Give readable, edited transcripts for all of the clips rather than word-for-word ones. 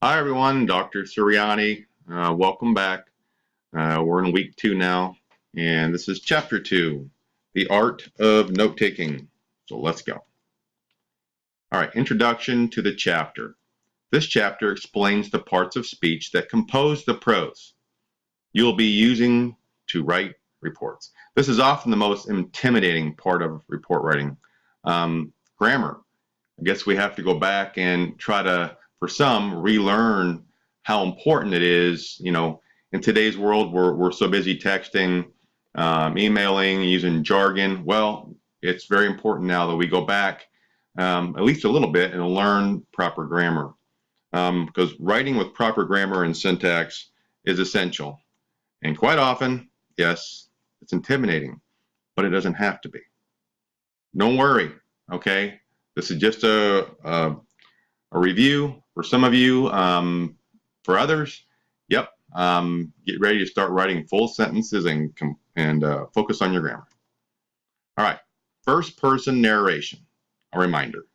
Hi everyone, Dr. Sirianni. Welcome back. We're in week 2 now, and this is chapter 2, the art of note-taking. So let's go. All right, introduction to the chapter. This chapter explains the parts of speech that compose the prose you'll be using to write reports. This is often the most intimidating part of report writing. Grammar. I guess we have to go back and try to, for some, relearn how important it is. In today's world, we're so busy texting, emailing, using jargon. Well, it's very important now that we go back at least a little bit and learn proper grammar. Because writing with proper grammar and syntax is essential. And quite often, yes, it's intimidating, but it doesn't have to be. Don't worry, okay? This is just a review for some of you. For others, yep, get ready to start writing full sentences and focus on your grammar. All right, first person narration. A reminder.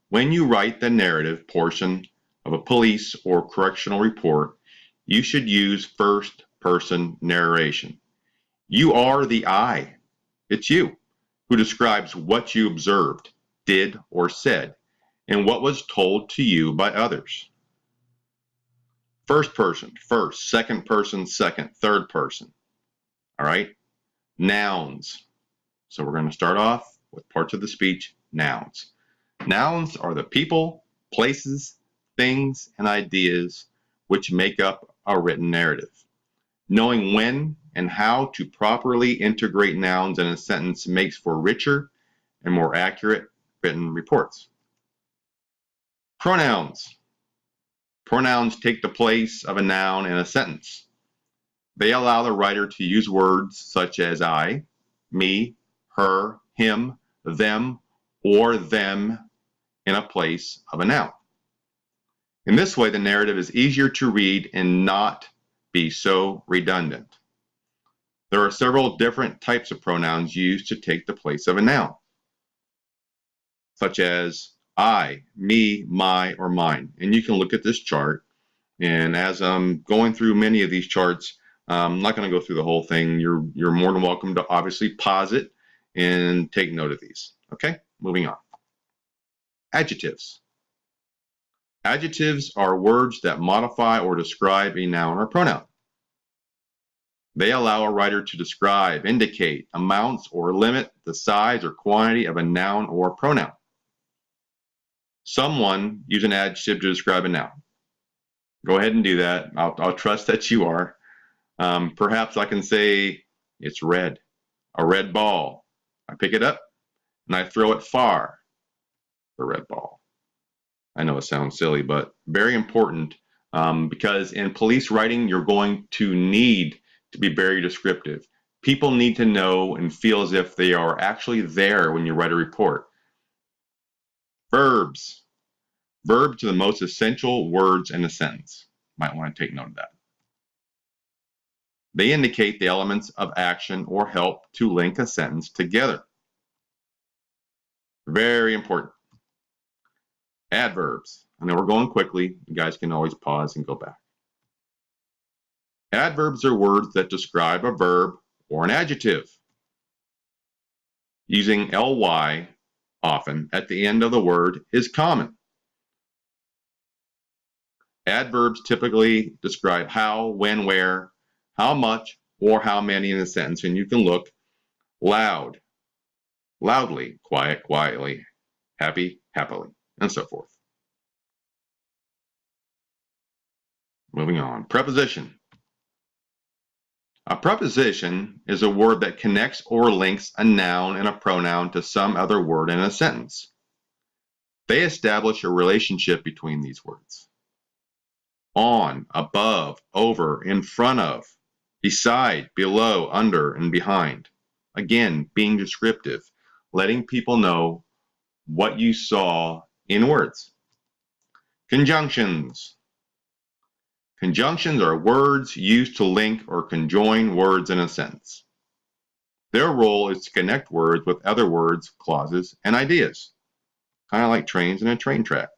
When you write the narrative portion of a police or correctional report, you should use first person narration. You are the I. It's you who describes what you observed, did, or said, and what was told to you by others. First person, first, second person, second, third person. All right? Nouns. So we're going to start off with parts of the speech, nouns. Nouns are the people, places, things, and ideas which make up a written narrative. Knowing when and how to properly integrate nouns in a sentence makes for richer and more accurate written reports. Pronouns. Pronouns take the place of a noun in a sentence. They allow the writer to use words such as I, me, her, him, them, or them in a place of a noun. In this way, the narrative is easier to read and not be so redundant. There are several different types of pronouns used to take the place of a noun, such as I, me, my, or mine. And you can look at this chart. And as I'm going through many of these charts, I'm not going to go through the whole thing. You're more than welcome to obviously pause it and take note of these. Okay, moving on. Adjectives. Adjectives are words that modify or describe a noun or pronoun. They allow a writer to describe, indicate, amounts, or limit the size or quantity of a noun or pronoun. Someone use an adjective to describe a noun. Go ahead and do that. I'll trust that you are. Perhaps I can say it's red, a red ball. I pick it up and I throw it far, the red ball. I know it sounds silly, but very important because in police writing, you're going to need to be very descriptive. People need to know and feel as if they are actually there when you write a report. Verbs. Verbs are the most essential words in a sentence. Might want to take note of that. They indicate the elements of action or help to link a sentence together. Very important. Adverbs. I know we're going quickly. You guys can always pause and go back. Adverbs are words that describe a verb or an adjective. Using ly often at the end of the word is common. Adverbs typically describe how, when, where, how much, or how many in a sentence, and you can look loud, loudly, quiet, quietly, happy, happily, and so forth. Moving on. Preposition. A preposition is a word that connects or links a noun and a pronoun to some other word in a sentence. They establish a relationship between these words. On, above, over, in front of, beside, below, under, and behind. Again, being descriptive, letting people know what you saw in words. Conjunctions. Conjunctions are words used to link or conjoin words in a sentence. Their role is to connect words with other words, clauses, and ideas, kind of like trains in a train track.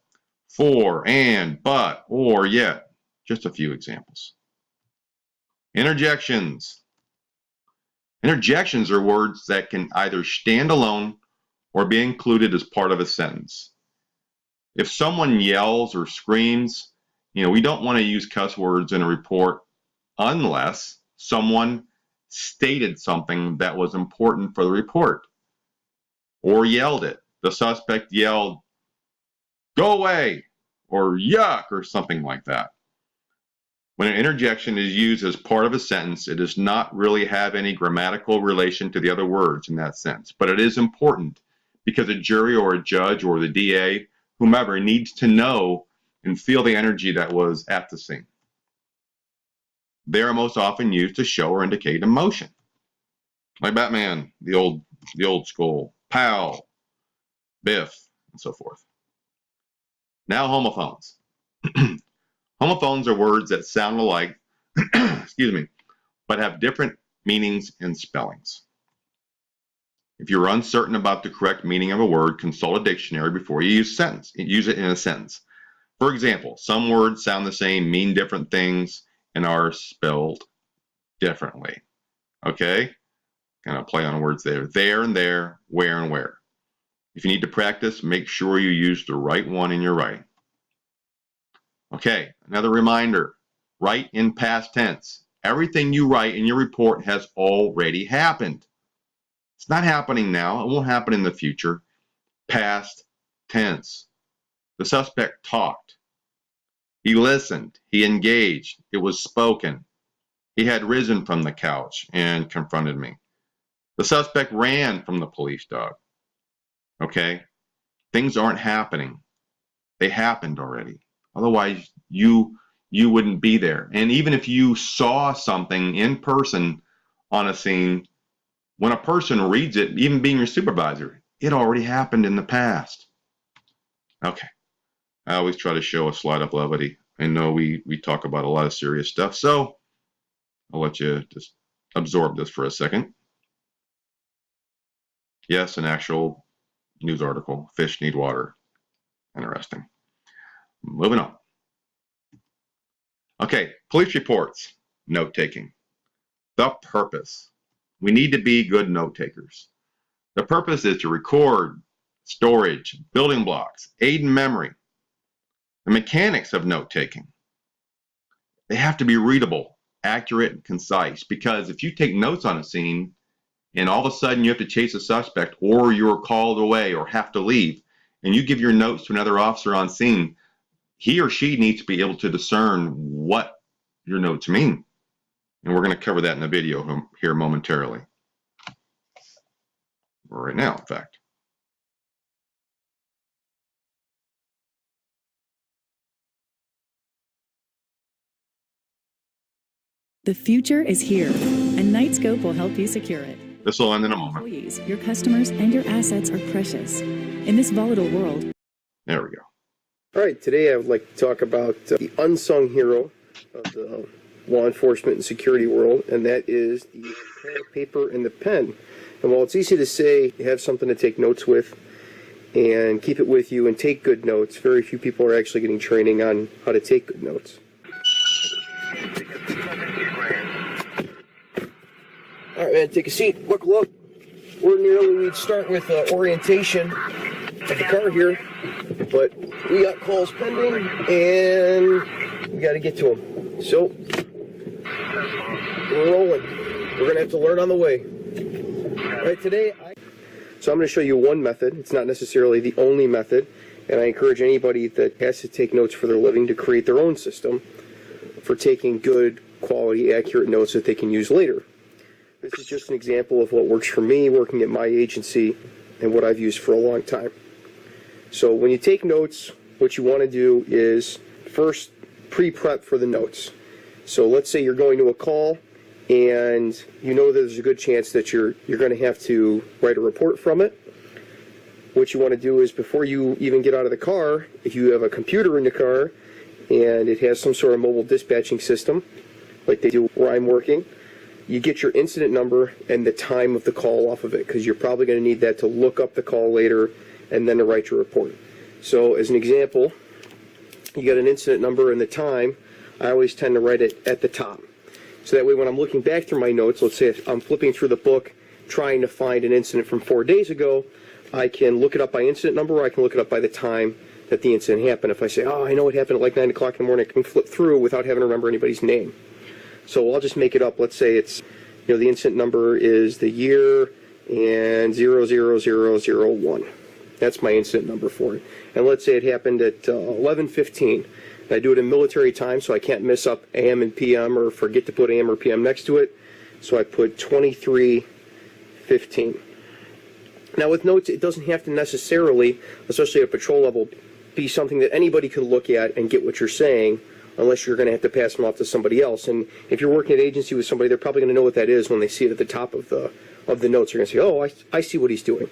for, and, but, or, yet. Just a few examples. Interjections. Interjections are words that can either stand alone or be included as part of a sentence. If someone yells or screams, we don't want to use cuss words in a report unless someone stated something that was important for the report or yelled it. The suspect yelled, "Go away," or "yuck," or something like that. When an interjection is used as part of a sentence, it does not really have any grammatical relation to the other words in that sentence, but it is important because a jury or a judge or the DA, whomever, needs to know and feel the energy that was at the scene. They are most often used to show or indicate emotion. Like Batman, the old school, pow, biff, and so forth. Now homophones. Homophones are words that sound alike, excuse me, but have different meanings and spellings. If you're uncertain about the correct meaning of a word, consult a dictionary before you use it in a sentence. For example, some words sound the same, mean different things, and are spelled differently. Okay? Kind of play on words there. There and there, where and where. If you need to practice, make sure you use the right one in your writing. Okay, another reminder. Write in past tense. Everything you write in your report has already happened. It's not happening now. It won't happen in the future. Past tense. The suspect talked. He listened. He engaged. It was spoken. He had risen from the couch and confronted me. The suspect ran from the police dog. Okay? Things aren't happening. They happened already. Otherwise, you wouldn't be there. And even if you saw something in person on a scene, when a person reads it, even being your supervisor, it already happened in the past. Okay. I always try to show a slide of levity. I know we talk about a lot of serious stuff, so I'll let you just absorb this for a second. Yes, an actual news article. Fish need water. Interesting. Moving on. Okay, police reports. Note taking. The purpose. We need to be good note takers. The purpose is to record, storage, building blocks, aid in memory. The mechanics of note taking. They have to be readable, accurate, and concise, because if you take notes on a scene and all of a sudden you have to chase a suspect or you're called away or have to leave and you give your notes to another officer on scene, he or she needs to be able to discern what your notes mean. And we're going to cover that in the video here momentarily. Right now, in fact. The future is here, and Nightscope will help you secure it. This will end in a moment. Employees, your customers, and your assets are precious. In this volatile world. There we go. All right, today I would like to talk about the unsung hero of the law enforcement and security world, and that is the pen, paper, and the pen. And while it's easy to say you have something to take notes with and keep it with you and take good notes, very few people are actually getting training on how to take good notes. All right, man, take a seat. Buckle up. Ordinarily, we'd start with orientation of the car here, but we got calls pending, and we got to get to them. So, we're rolling. We're going to have to learn on the way. All right, today, so I'm going to show you one method. It's not necessarily the only method, and I encourage anybody that has to take notes for their living to create their own system for taking good, quality, accurate notes that they can use later. This is just an example of what works for me working at my agency and what I've used for a long time. So when you take notes, what you want to do is first pre-prep for the notes. So let's say you're going to a call and you know that there's a good chance that you're going to have to write a report from it. What you want to do is before you even get out of the car, if you have a computer in the car and it has some sort of mobile dispatching system like they do where I'm working, you get your incident number and the time of the call off of it, because you're probably going to need that to look up the call later and then to write your report. So as an example, you got an incident number and the time, I always tend to write it at the top. So that way when I'm looking back through my notes, let's say if I'm flipping through the book trying to find an incident from 4 days ago, I can look it up by incident number, or I can look it up by the time that the incident happened. If I say, oh, I know it happened at like 9 o'clock in the morning, I can flip through without having to remember anybody's name. So I'll just make it up. Let's say it's, the incident number is the year and 00001. That's my incident number for it. And let's say it happened at 11:15. I do it in military time, so I can't miss up AM and PM or forget to put AM or PM next to it. So I put 23:15. Now with notes, it doesn't have to necessarily, especially at patrol level, be something that anybody can look at and get what you're saying, unless you're going to have to pass them off to somebody else. And if you're working at agency with somebody, they're probably going to know what that is when they see it at the top of the notes. They're going to say, oh, I see what he's doing.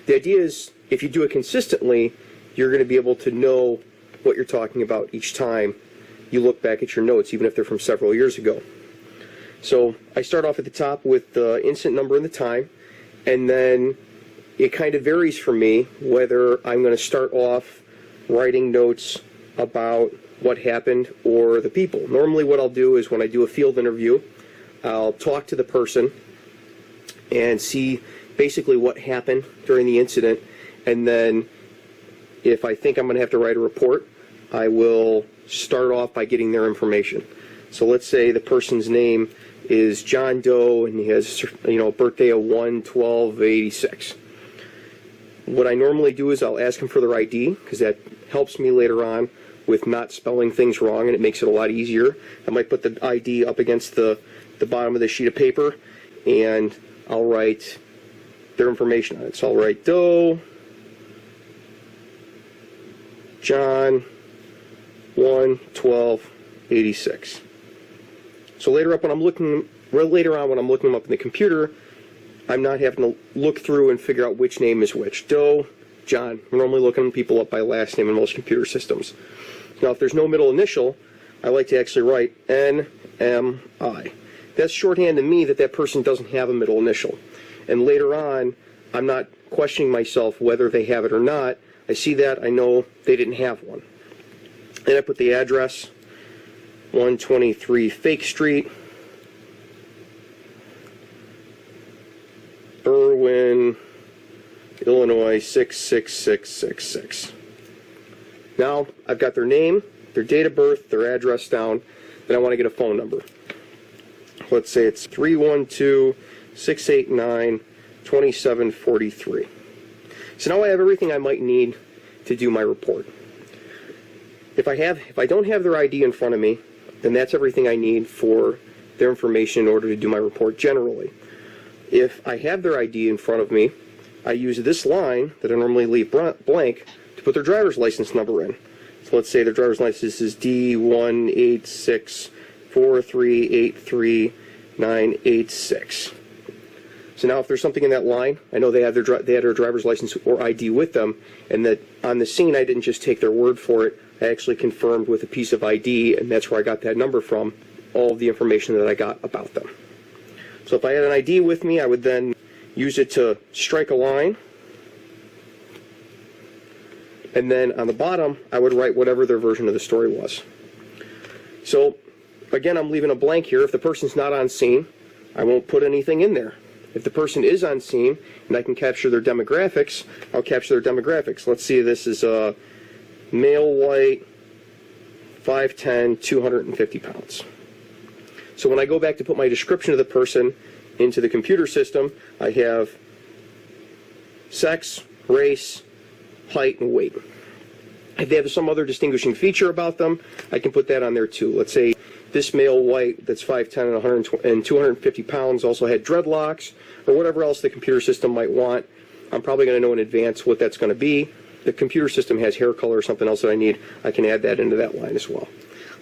The idea is, if you do it consistently, you're going to be able to know what you're talking about each time you look back at your notes, even if they're from several years ago. So I start off at the top with the incident number and the time, and then it kind of varies for me whether I'm going to start off writing notes about what happened or the people. Normally what I'll do is when I do a field interview, I'll talk to the person and see basically what happened during the incident, and then if I think I'm going to have to write a report, I will start off by getting their information. So let's say the person's name is John Doe and he has a birthday of 1/12/86. What I normally do is I'll ask him for their ID, because that helps me later on with not spelling things wrong, and it makes it a lot easier. I might put the ID up against the bottom of the sheet of paper, and I'll write their information on it. So I'll write Doe, John, 1/12/86. So later on when I'm looking them up in the computer, I'm not having to look through and figure out which name is which. Doe, John. We're normally looking people up by last name in most computer systems. Now, if there's no middle initial, I like to actually write NMI. That's shorthand to me that person doesn't have a middle initial. And later on, I'm not questioning myself whether they have it or not. I see that, I know they didn't have one. And I put the address, 123 Fake Street, Berwyn, Illinois 66666. Now I've got their name, their date of birth, their address down. Then I want to get a phone number. Let's say it's 312-689-2743. So now I have everything I might need to do my report. If I don't have their ID in front of me, then that's everything I need for their information in order to do my report generally. If I have their ID in front of me, I use this line that I normally leave blank to put their driver's license number in. So let's say their driver's license is D18643838986. So now if there's something in that line, I know they had their driver's license or ID with them, and that on the scene I didn't just take their word for it. I actually confirmed with a piece of ID, and that's where I got that number from, all of the information that I got about them. So if I had an ID with me, I would then use it to strike a line, and then on the bottom I would write whatever their version of the story was. So again, I'm leaving a blank here. If the person's not on scene, I won't put anything in there. If the person is on scene and I can capture their demographics, I'll capture their demographics. Let's see, this is a male, white, 5'10", 250 pounds. So when I go back to put my description of the person into the computer system, I have sex, race, height, and weight. If they have some other distinguishing feature about them, I can put that on there too. Let's say this male white that's 5'10" and 250 pounds also had dreadlocks, or whatever else the computer system might want. I'm probably going to know in advance what that's going to be. The computer system has hair color or something else that I need. I can add that into that line as well.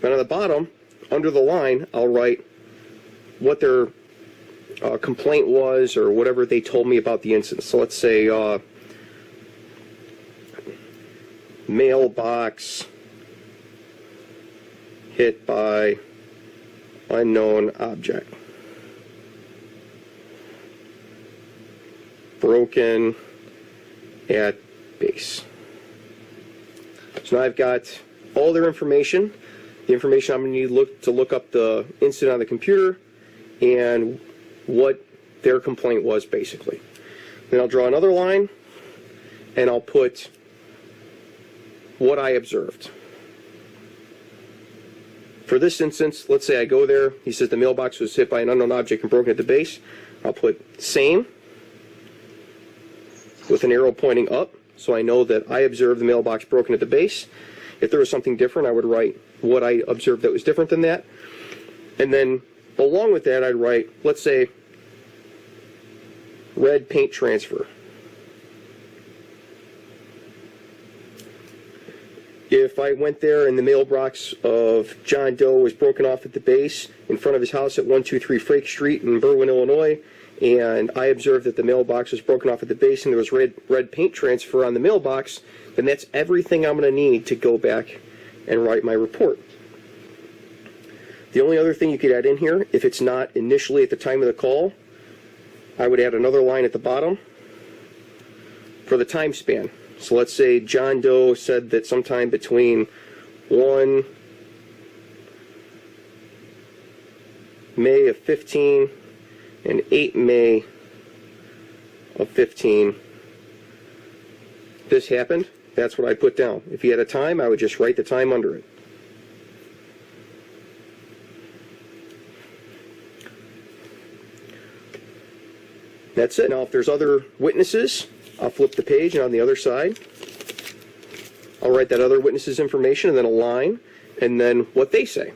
Then on the bottom, under the line, I'll write what their complaint was or whatever they told me about the incident. So let's say mailbox hit by unknown object. Broken at base. So now I've got all their information, the information I'm going to need to look up the incident on the computer and what their complaint was, basically. Then I'll draw another line, and I'll put what I observed. For this instance, let's say I go there, he says the mailbox was hit by an unknown object and broken at the base. I'll put same with an arrow pointing up, so I know that I observed the mailbox broken at the base. If there was something different, I would write what I observed that was different than that. And then along with that, I'd write, let's say, red paint transfer. If I went there and the mailbox of John Doe was broken off at the base in front of his house at 123 Frake Street in Berwyn, Illinois, and I observed that the mailbox was broken off at the base and there was red paint transfer on the mailbox, then that's everything I'm going to need to go back and write my report. The only other thing you could add in here, if it's not initially at the time of the call, I would add another line at the bottom for the time span. So let's say John Doe said that sometime between 1 May of 15 and 8 May of 15, this happened. That's what I put down. If he had a time, I would just write the time under it. That's it. Now, if there's other witnesses, I'll flip the page, and on the other side, I'll write that other witness's information, and then a line, and then what they say.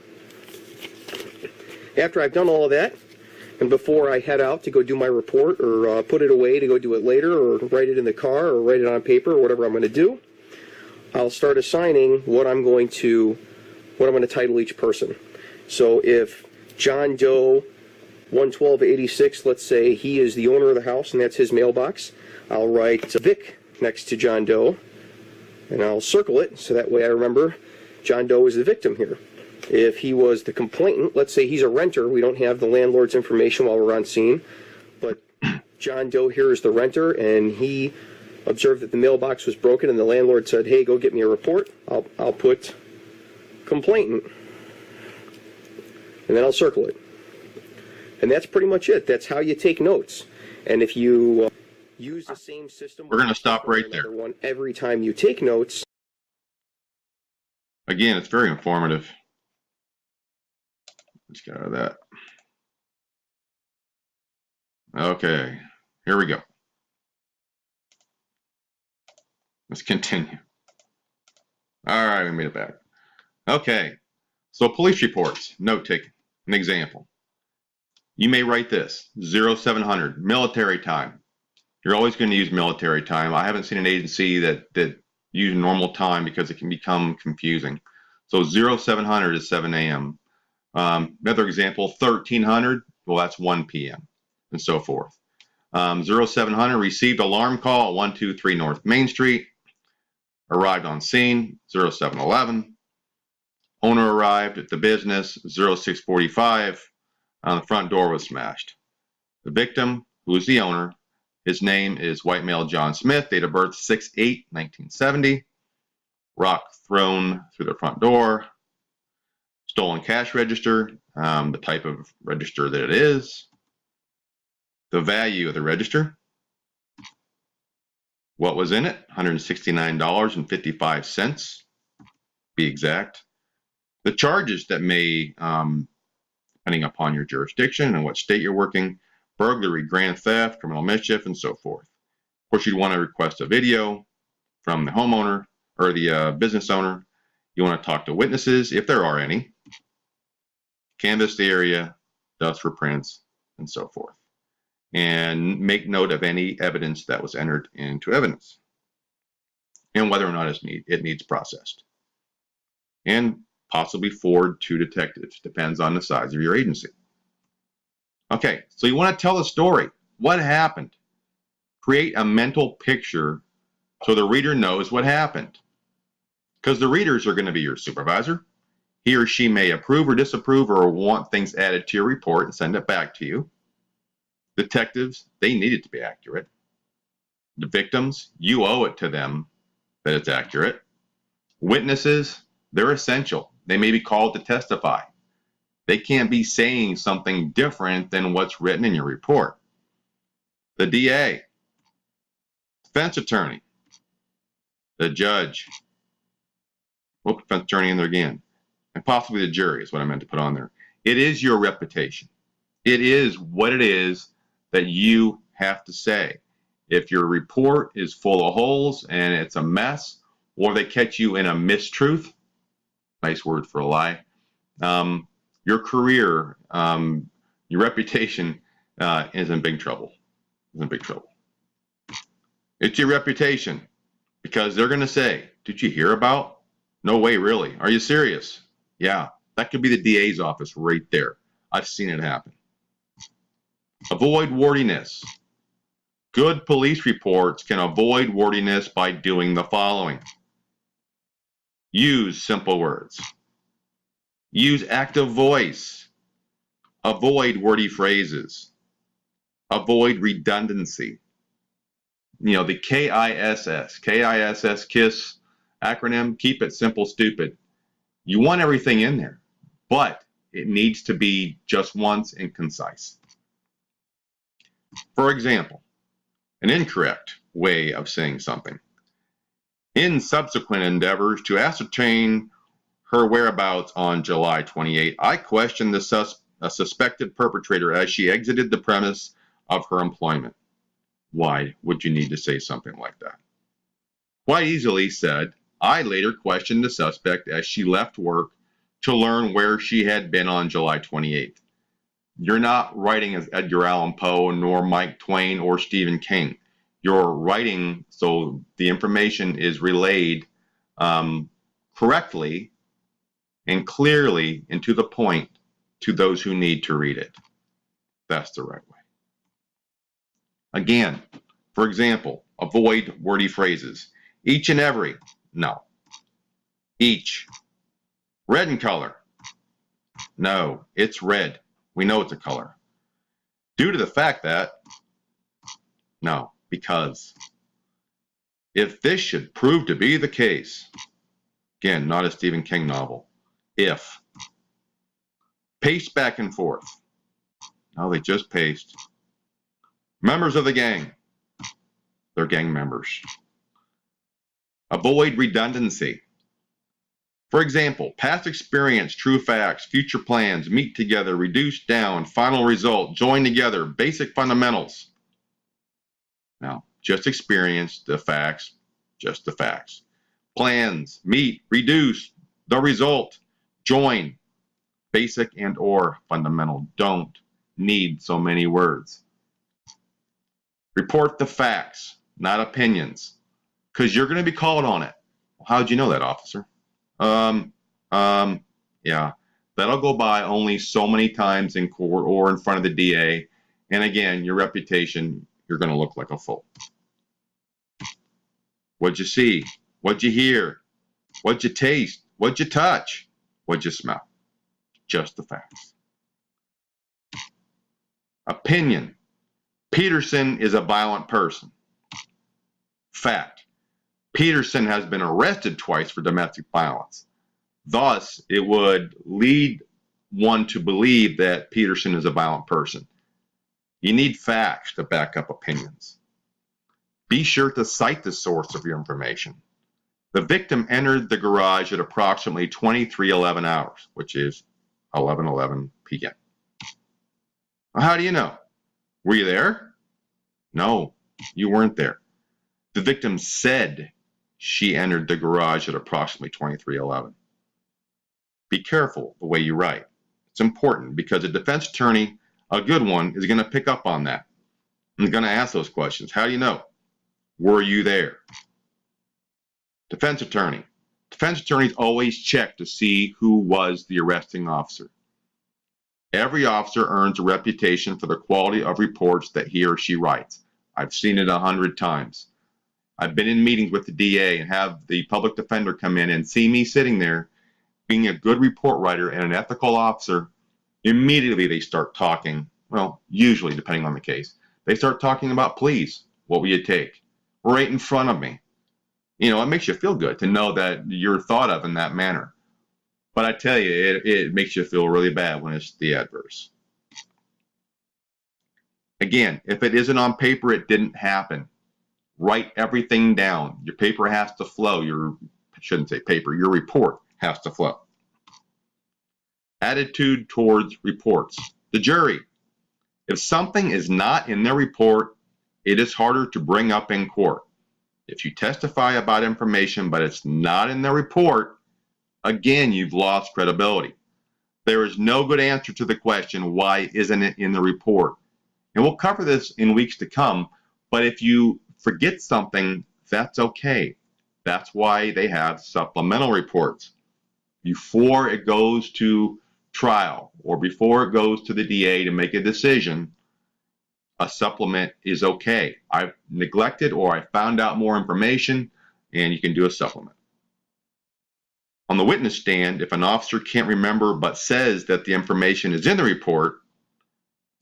After I've done all of that, and before I head out to go do my report, or put it away to go do it later, or write it in the car, or write it on paper, or whatever I'm going to do, I'll start assigning what I'm going to title each person. So if John Doe 11286, let's say he is the owner of the house, and that's his mailbox, I'll write Vic next to John Doe, and I'll circle it so that way I remember John Doe is the victim here. If he was the complainant, let's say he's a renter, we don't have the landlord's information while we're on scene, but John Doe here is the renter, and he observed that the mailbox was broken, and the landlord said, hey, go get me a report. I'll put complainant, and then I'll circle it. And that's pretty much it. That's how you take notes. And if you use the same system, we're going to stop right there. One every time you take notes. Again, it's very informative. Let's get out of that. Okay, here we go. Let's continue. All right, we made it back. Okay, so police reports, note taking. An example. You may write this, 0700, military time. You're always going to use military time. I haven't seen an agency that use normal time because it can become confusing. So 0700 is 7 a.m. Another example, 1300, well, that's 1 p.m. and so forth. 0700, received alarm call at 123 North Main Street. Arrived on scene, 0711. Owner arrived at the business, 0645. The front door was smashed. The victim, who is the owner, his name is white male John Smith, date of birth 6/8/1970. Rock thrown through the front door. Stolen cash register, the type of register that it is. The value of the register. What was in it? $169.55, be exact. The charges that may, depending upon your jurisdiction and what state you're working, burglary, grand theft, criminal mischief, and so forth. Of course, you'd want to request a video from the homeowner or the business owner. You want to talk to witnesses, if there are any. Canvass the area, dust for prints, and so forth. And make note of any evidence that was entered into evidence and whether or not it needs processed. And possibly forward to detectives, depends on the size of your agency. Okay, so you want to tell a story. What happened? Create a mental picture so the reader knows what happened. Because the readers are going to be your supervisor. He or she may approve or disapprove or want things added to your report and send it back to you. Detectives, they need it to be accurate. The victims, you owe it to them that it's accurate. Witnesses, They're essential. They may be called to testify. They can't be saying something different than what's written in your report. The DA, defense attorney, the judge, defense attorney in there again, and possibly the jury is what I meant to put on there. It is your reputation. It is what it is that you have to say. If your report is full of holes and it's a mess, or they catch you in a mistruth, nice word for a lie, your career, your reputation is in big trouble. It's your reputation, because they're going to say, did you hear about? No way, really. Are you serious? Yeah, that could be the DA's office right there. I've seen it happen. Avoid wordiness. Good police reports can avoid wordiness by doing the following. Use simple words. Use active voice. Avoid wordy phrases. Avoid redundancy. You know, the KISS, KISS acronym, keep it simple, stupid. You want everything in there, but it needs to be just once and concise. For example, an incorrect way of saying something. In subsequent endeavors to ascertain her whereabouts on July 28, I questioned a suspected perpetrator as she exited the premise of her employment. Why would you need to say something like that? Quite easily said, I later questioned the suspect as she left work to learn where she had been on July 28th. You're not writing as Edgar Allan Poe, nor Mike Twain, or Stephen King. You're writing so the information is relayed correctly and clearly and to the point to those who need to read it. That's the right way. Again, for example, avoid wordy phrases. Each and every, no. Each. Red in color, no, it's red. We know it's a color. Due to the fact that, no, because. If this should prove to be the case, again, not a Stephen King novel, if. Paste back and forth. No, they just paste. Members of the gang, they're gang members. Avoid redundancy. For example, past experience, true facts, future plans, meet together, reduce down, final result, join together, basic fundamentals. Now, just experience, the facts, just the facts. Plans, meet, reduce, the result, join, basic and or fundamental. Don't need so many words. Report the facts, not opinions, because you're going to be called on it. Well, how'd you know that, officer? Yeah, that'll go by only so many times in court or in front of the DA. And again, your reputation, you're going to look like a fool. What'd you see? What'd you hear? What'd you taste? What'd you touch? What'd you smell? Just the facts. Opinion. Peterson is a violent person. Fact. Peterson has been arrested twice for domestic violence. Thus, it would lead one to believe that Peterson is a violent person. You need facts to back up opinions. Be sure to cite the source of your information. The victim entered the garage at approximately 23:11 hours, which is 11:11 p.m. How do you know? Were you there? No, you weren't there. The victim said she entered the garage at approximately 23:11. Be careful the way you write. It's important because a defense attorney, a good one, is going to pick up on that. And going to ask those questions. How do you know? Were you there? Defense attorney. Defense attorneys always check to see who was the arresting officer. Every officer earns a reputation for the quality of reports that he or she writes. I've seen it 100 times. I've been in meetings with the DA and have the public defender come in and see me sitting there being a good report writer and an ethical officer. Immediately they start talking, well, usually depending on the case, they start talking about pleas. What will you take? Right in front of me. You know, it makes you feel good to know that you're thought of in that manner. But I tell you, it makes you feel really bad when it's the adverse. Again, if it isn't on paper, it didn't happen. Write everything down. Your paper has to flow. I shouldn't say paper, your report has to flow. Attitude towards reports. The jury. If something is not in their report, it is harder to bring up in court. If you testify about information but it's not in their report, again, you've lost credibility. There is no good answer to the question, why isn't it in the report? And we'll cover this in weeks to come, but if you forget something, that's okay. That's why they have supplemental reports. Before it goes to trial or before it goes to the DA to make a decision, a supplement is okay. I've neglected or I found out more information, and you can do a supplement. On the witness stand, if an officer can't remember but says that the information is in the report,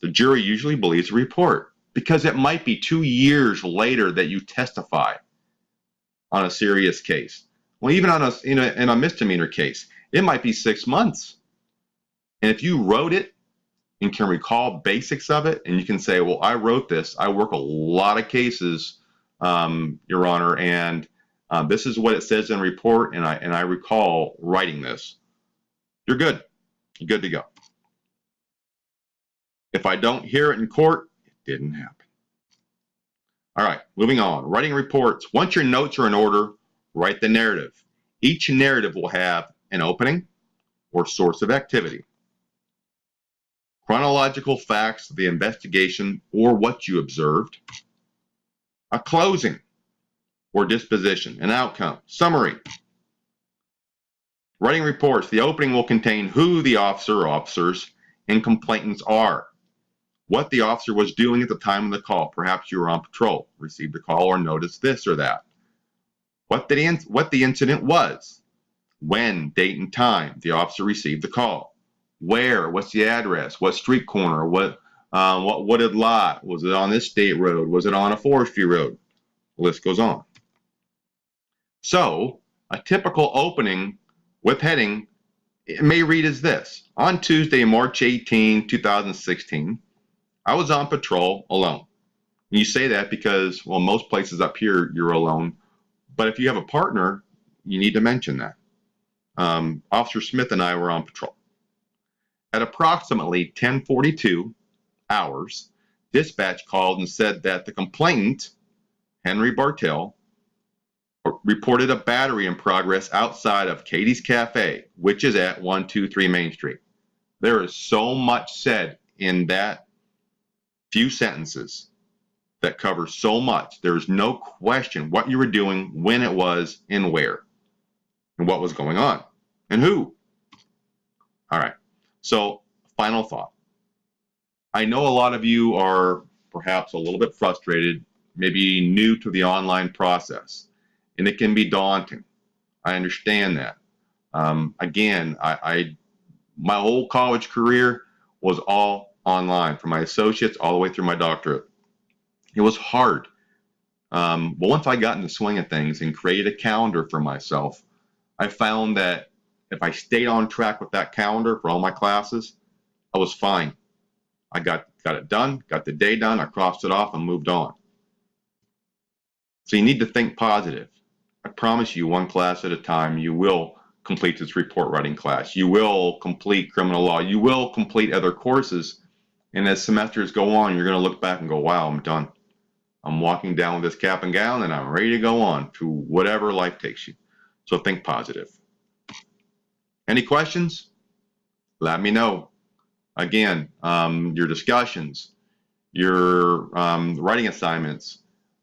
the jury usually believes the report because it might be 2 years later that you testify on a serious case. Well, even on in a misdemeanor case, it might be 6 months. And if you wrote it and can recall basics of it, and you can say, well, I wrote this, I work a lot of cases, Your Honor, and this is what it says in the report, and I recall writing this. You're good. You're good to go. If I don't hear it in court, it didn't happen. All right, moving on. Writing reports. Once your notes are in order, write the narrative. Each narrative will have an opening or source of activity, chronological facts of the investigation or what you observed, a closing or disposition, an outcome, summary. Writing reports. The opening will contain who the officer or officers and complainants are, what the officer was doing at the time of the call. Perhaps you were on patrol, received a call, or noticed this or that. What the incident was, when, date, and time the officer received the call, where, what's the address, what street corner, what wooded lot, was it on this state road, was it on a forestry road? The list goes on. So, a typical opening with heading, it may read as this. On Tuesday, March 18, 2016, I was on patrol alone. And you say that because, well, most places up here you're alone, but if you have a partner, you need to mention that. Officer Smith and I were on patrol. At approximately 10:42 hours, dispatch called and said that the complainant, Henry Bartell, reported a battery in progress outside of Katie's Cafe, which is at 123 Main Street. There is so much said in that few sentences that cover so much. There's no question what you were doing, when it was, and where, and what was going on, and who. All right, so final thought. I know a lot of you are perhaps a little bit frustrated, maybe new to the online process, and it can be daunting. I understand that. Again, my whole college career was all online, from my associates all the way through my doctorate. It was hard. But once I got in the swing of things and created a calendar for myself, I found that if I stayed on track with that calendar for all my classes, I was fine. I got it done, got the day done, I crossed it off and moved on. So you need to think positive. I promise you, one class at a time, you will complete this report writing class. You will complete criminal law. You will complete other courses. And as semesters go on, you're going to look back and go, wow, I'm done. I'm walking down with this cap and gown and I'm ready to go on to whatever life takes you. So think positive. Any questions? Let me know. Again, your discussions, your writing assignments,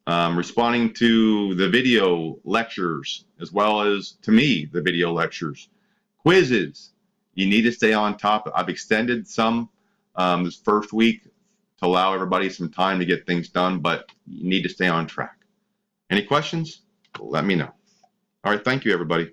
responding to the video lectures, as well as to me, the video lectures, quizzes. You need to stay on top. I've extended some this first week to allow everybody some time to get things done, but you need to stay on track. Any questions? Let me know. All right, thank you, everybody.